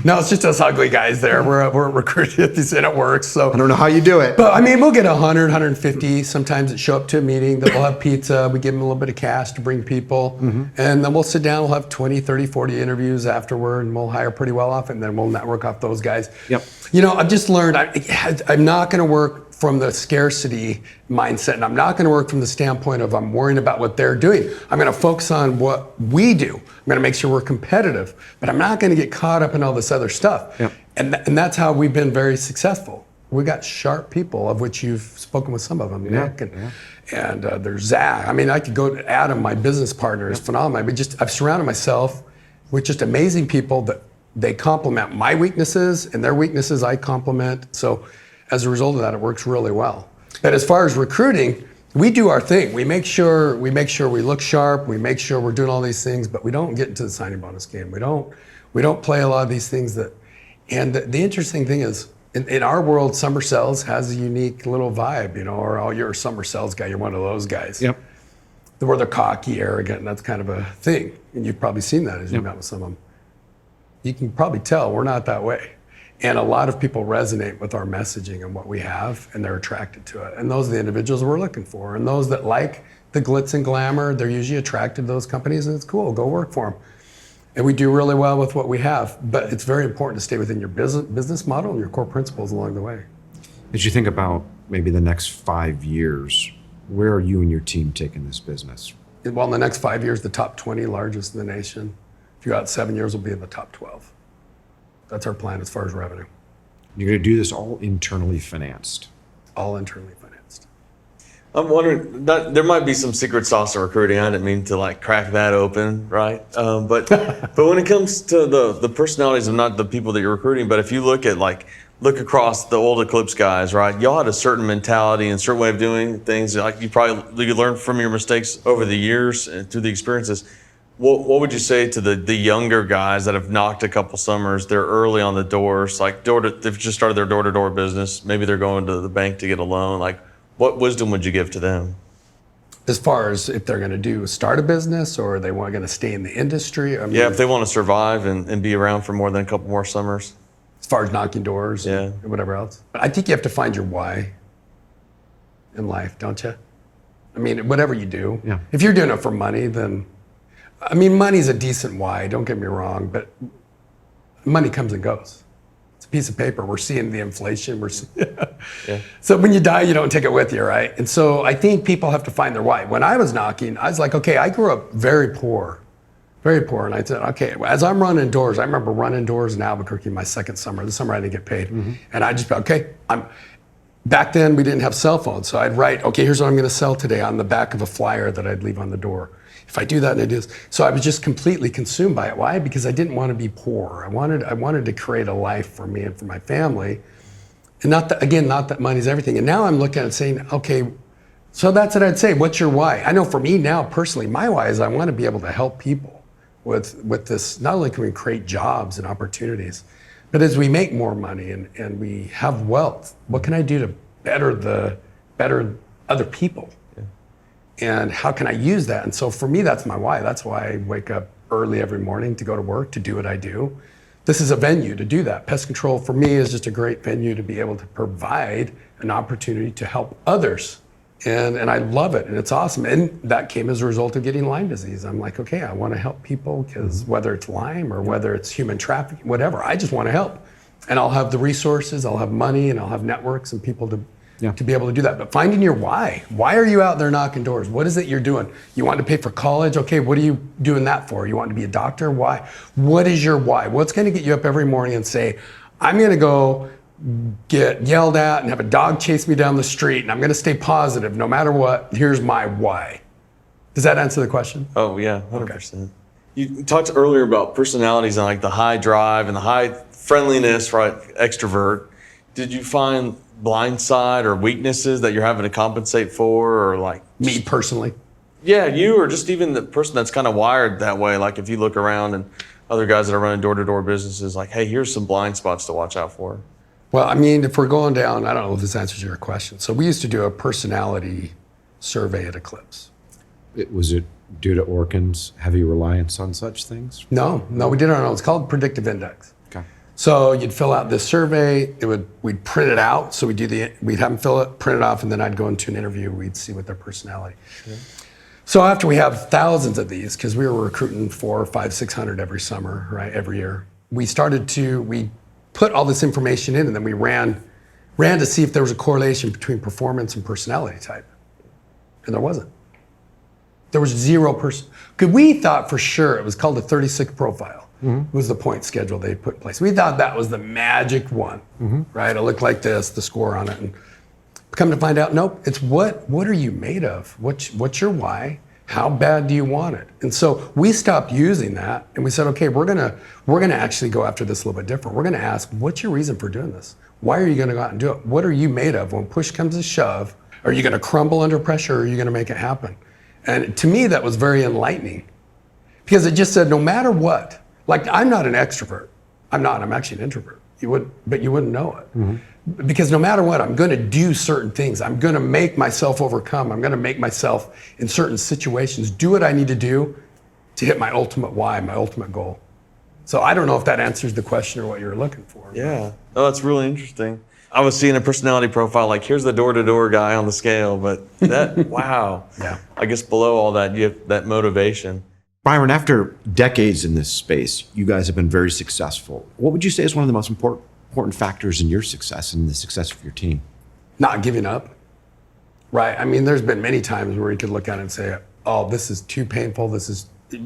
No, it's just us ugly guys there. We're recruited and it works. So I don't know how you do it. But I mean, we'll get 100, 150 sometimes that show up to a meeting that we'll have pizza. We give them a little bit of cash to bring people. And then we'll sit down, we'll have 20, 30, 40 interviews afterward, and we'll hire pretty well off, and then we'll network off those guys. Yep. You know, I've just learned I'm not going to work from the scarcity mindset, and I'm not going to work from the standpoint of I'm worrying about what they're doing. I'm going to focus on what we do. I'm going to make sure we're competitive, but I'm not going to get caught up in all this other stuff. Yep. And that's how we've been very successful. We got sharp people, of which you've spoken with some of them, Nick, and there's Zach. I mean, I could go to Adam, my business partner, is phenomenal. I've surrounded myself with just amazing people that they complement my weaknesses, and their weaknesses I complement. So as a result of that, it works really well. But as far as recruiting, we do our thing. We make sure we look sharp. We make sure we're doing all these things, but we don't get into the signing bonus game. We don't play a lot of these things that. And the interesting thing is, in our world, summer sales has a unique little vibe, you know. Or oh, you're a summer sales guy. You're one of those guys. Yep. Where they're cocky, arrogant, and that's kind of a thing. And you've probably seen that as you met with some of them. You can probably tell we're not that way. And a lot of people resonate with our messaging and what we have, and they're attracted to it. And those are the individuals we're looking for. And those that like the glitz and glamour, they're usually attracted to those companies, and it's cool. Go work for them. And we do really well with what we have. But it's very important to stay within your business model and your core principles along the way. As you think about maybe the next 5 years, where are you and your team taking this business? Well, in the next 5 years, the top 20 largest in the nation. If you got 7 years, we'll be in the top 12. That's our plan as far as revenue. You're going to do this all internally financed. All internally financed. I'm wondering that there might be some secret sauce to recruiting. I didn't mean to like crack that open, right? But when it comes to the personalities of not the people that you're recruiting, but if you look across the old Eclipse guys, right? Y'all had a certain mentality and certain way of doing things. Like you learned from your mistakes over the years and through the experiences. What would you say to the younger guys that have knocked a couple summers? They're early on the doors, like they've just started their door-to-door business. Maybe they're going to the bank to get a loan. Like, what wisdom would you give to them? As far as if they're going to start a business or they want to stay in the industry? I mean, if they want to survive and be around for more than a couple more summers. As far as knocking doors and whatever else. But I think you have to find your why in life, don't you? I mean, whatever you do. Yeah. If you're doing it for money, then... I mean, money's a decent why, don't get me wrong, but money comes and goes. It's a piece of paper. We're seeing the inflation. So when you die, you don't take it with you, right? And so I think people have to find their why. When I was knocking, I was like, okay, I grew up very poor. And I said, okay, as I'm running doors, I remember running doors in Albuquerque my second summer. The summer I didn't get paid. And I just, back then we didn't have cell phones. So I'd write, okay, here's what I'm going to sell today on the back of a flyer that I'd leave on the door. If I do that, and it is. So I was just completely consumed by it. Why? Because I didn't want to be poor. I wanted to create a life for me and for my family. And not that money's everything. And now I'm looking at it saying, okay, so that's what I'd say. What's your why? I know for me now, personally, my why is I want to be able to help people with this. Not only can we create jobs and opportunities, but as we make more money and we have wealth, what can I do to better other people? And how can I use that? And so for me, that's my why. That's why I wake up early every morning to go to work, to do what I do. This is a venue to do that. Pest control for me is just a great venue to be able to provide an opportunity to help others. And I love it, and it's awesome. And that came as a result of getting Lyme disease. I'm like, okay, I want to help people because whether it's Lyme or whether it's human trafficking, whatever, I just want to help. And I'll have the resources, I'll have money, and I'll have networks and people to to be able to do that. But finding your why. Why are you out there knocking doors? What is it you're doing? You want to pay for college? Okay, what are you doing that for? You want to be a doctor? Why? What is your why? What's going to get you up every morning and say, I'm going to go get yelled at and have a dog chase me down the street, and I'm going to stay positive no matter what. Here's my why. Does that answer the question? Oh yeah, 100%. You talked earlier about personalities and like the high drive and the high friendliness, right? Extrovert. Did you find blind side or weaknesses that you're having to compensate for, or like Me personally? yeah, you or just even the person that's kind of wired that way? Like if you look around and other guys that are running door-to-door businesses, like, hey, here's some blind spots to watch out for. Well, I mean, if we're going down, I don't know if this answers your question. So we used to do a personality survey at Eclipse. Was it due to Orkin's heavy reliance on such things? No, we did it on our own. It's called Predictive Index. Okay. So you'd fill out this survey. We'd print it out. So we'd have them fill it, print it off, and then I'd go into an interview. We'd see what their personality. Yeah. So after we have thousands of these, because we were recruiting 400, 500, 600 every summer, right, every year, we put all this information in, and then we ran to see if there was a correlation between performance and personality type, and there wasn't. There was 0%. Because we thought for sure it was called a 36 profile. It was the point schedule they put in place. We thought that was the magic one, right? It looked like this, the score on it. And come to find out, nope, it's what are you made of? What's your why? How bad do you want it? And so we stopped using that, and we said, okay, we're gonna actually go after this a little bit different. We're gonna ask, what's your reason for doing this? Why are you gonna go out and do it? What are you made of? When push comes to shove, are you gonna crumble under pressure, or are you gonna make it happen? And to me, that was very enlightening, because it just said, no matter what, like I'm not an extrovert. I'm actually an introvert. But you wouldn't know it. Because no matter what, I'm gonna do certain things. I'm gonna make myself overcome. I'm gonna make myself in certain situations do what I need to do to hit my ultimate why, my ultimate goal. So I don't know if that answers the question or what you're looking for. Yeah, oh, that's really interesting. I was seeing a personality profile, like here's the door-to-door guy on the scale, but that, wow. Yeah. I guess below all that, you have that motivation. Byron, after decades in this space, you guys have been very successful. What would you say is one of the most important factors in your success and the success of your team? Not giving up, right? I mean, there's been many times where you could look at it and say, oh, this is too painful.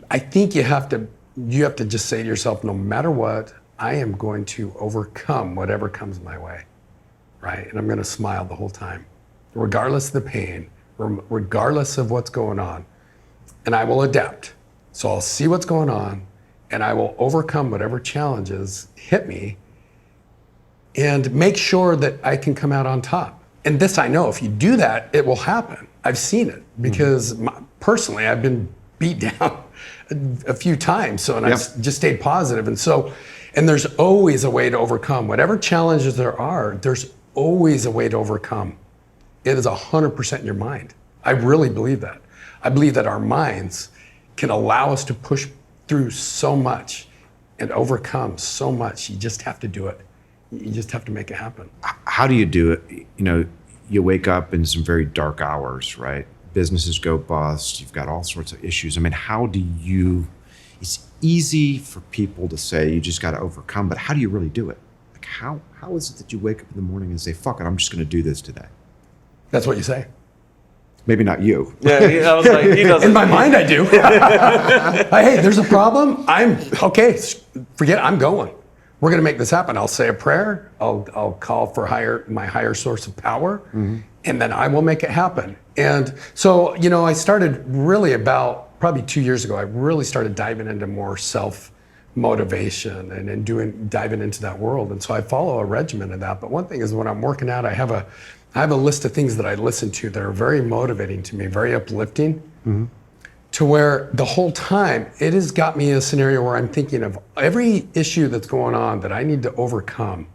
I think you have to just say to yourself, no matter what, I am going to overcome whatever comes my way, right? And I'm going to smile the whole time, regardless of the pain, regardless of what's going on. And I will adapt. So I'll see what's going on, and I will overcome whatever challenges hit me and make sure that I can come out on top. And this I know, if you do that, it will happen. I've seen it because personally, I've been beat down a few times. So, and I just stayed positive. And there's always a way to overcome. Whatever challenges there are, there's always a way to overcome. It is 100% in your mind. I really believe that. I believe that our minds can allow us to push through so much and overcome so much. You just have to do it. You just have to make it happen. How do you do it? You know, you wake up in some very dark hours, right? Businesses go bust. You've got all sorts of issues. I mean, it's easy for people to say you just got to overcome, but how do you really do it? Like how is it that you wake up in the morning and say, fuck it, I'm just going to do this today? That's what you say. Maybe not you. Yeah, I was like, he doesn't. In my mind, I do. Hey, there's a problem. Forget it, I'm going. We're going to make this happen. I'll say a prayer. I'll call for my higher source of power, and then I will make it happen. And so, I started really about probably 2 years ago. I really started diving into more self-motivation and diving into that world. And so I follow a regimen of that. But one thing is when I'm working out, I have a list of things that I listen to that are very motivating to me, very uplifting, to where the whole time it has got me in a scenario where I'm thinking of every issue that's going on that I need to overcome.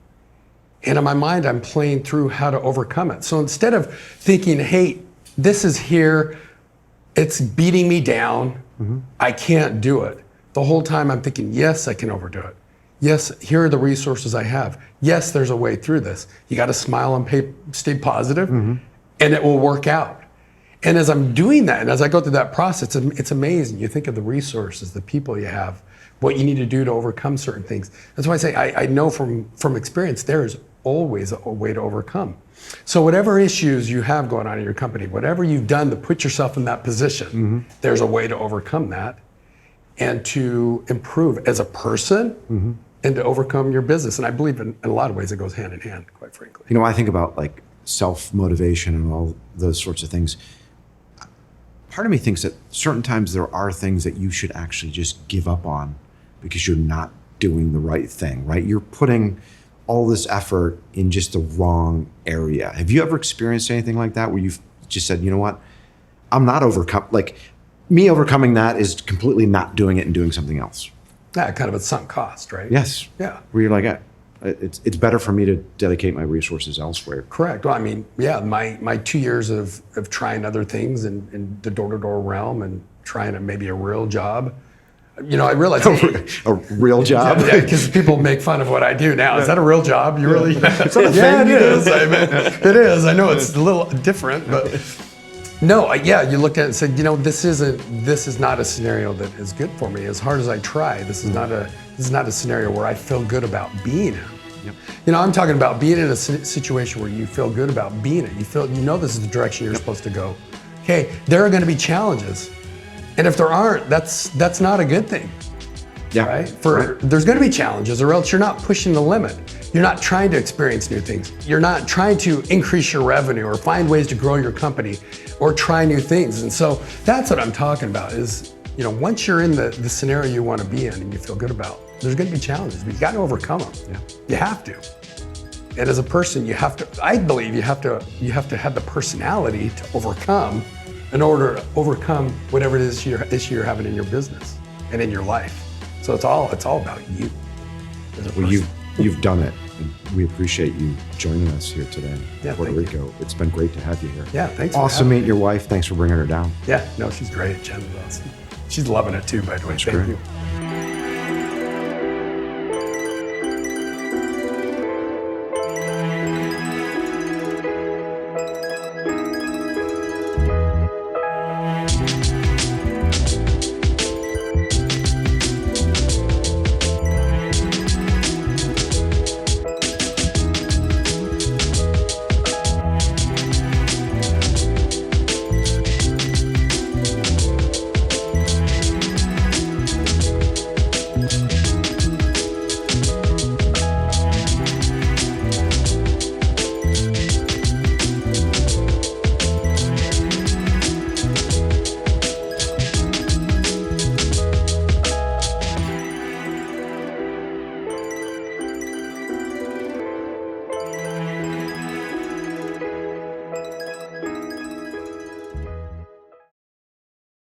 And in my mind, I'm playing through how to overcome it. So instead of thinking, hey, this is here, it's beating me down, I can't do it. The whole time I'm thinking, yes, I can overdo it. Yes, here are the resources I have. Yes, there's a way through this. You got to smile and stay positive, and it will work out. And as I'm doing that, and as I go through that process, it's amazing. You think of the resources, the people you have, what you need to do to overcome certain things. That's why I say I know from experience, there is always a way to overcome. So whatever issues you have going on in your company, whatever you've done to put yourself in that position, there's a way to overcome that and to improve as a person and to overcome your business. And I believe in a lot of ways it goes hand in hand, quite frankly. You know, I think about like self-motivation and all those sorts of things. Part of me thinks that certain times there are things that you should actually just give up on because you're not doing the right thing, right? You're putting all this effort in just the wrong area. Have you ever experienced anything like that where you've just said, you know what, I'm not me overcoming that is completely not doing it and doing something else? Yeah, kind of a sunk cost, right? Yes. Yeah. Where you're like, it's better for me to dedicate my resources elsewhere. Correct. Well, I mean, yeah, my 2 years of trying other things in the door-to-door realm and trying maybe a real job, you know, I realized A real job? Yeah, because people make fun of what I do now. Is that a real job? You really? that a Yeah, thing it you do? is. I mean, it is. I know it's a little different, but no. Yeah, you look at it and say, you know, this is not a scenario that is good for me. As hard as I try, this is not a scenario where I feel good about being in. Yep. You know, I'm talking about being in a situation where you feel good about being in. You know this is the direction you're supposed to go. Okay, there are going to be challenges. And if there aren't, that's not a good thing, Yeah. right? There's going to be challenges, or else you're not pushing the limit. You're not trying to experience new things. You're not trying to increase your revenue or find ways to grow your company or try new things. And so that's what I'm talking about is, you know, once you're in the scenario you want to be in and you feel good about, there's going to be challenges, but you got to overcome them. Yeah. You have to. And as a person, I believe you have to have the personality to overcome in order to overcome whatever it is issue you're having in your business and in your life. So it's all about you as a person. Well, you've done it, and we appreciate you joining us here today Yeah, in Puerto thank Rico. It's been great to have you here. Yeah, thanks for Awesome having meeting your wife. Thanks for bringing her down. Yeah, no, she's great. Jen is awesome. She's loving it too, by the way. That's Thank great. you.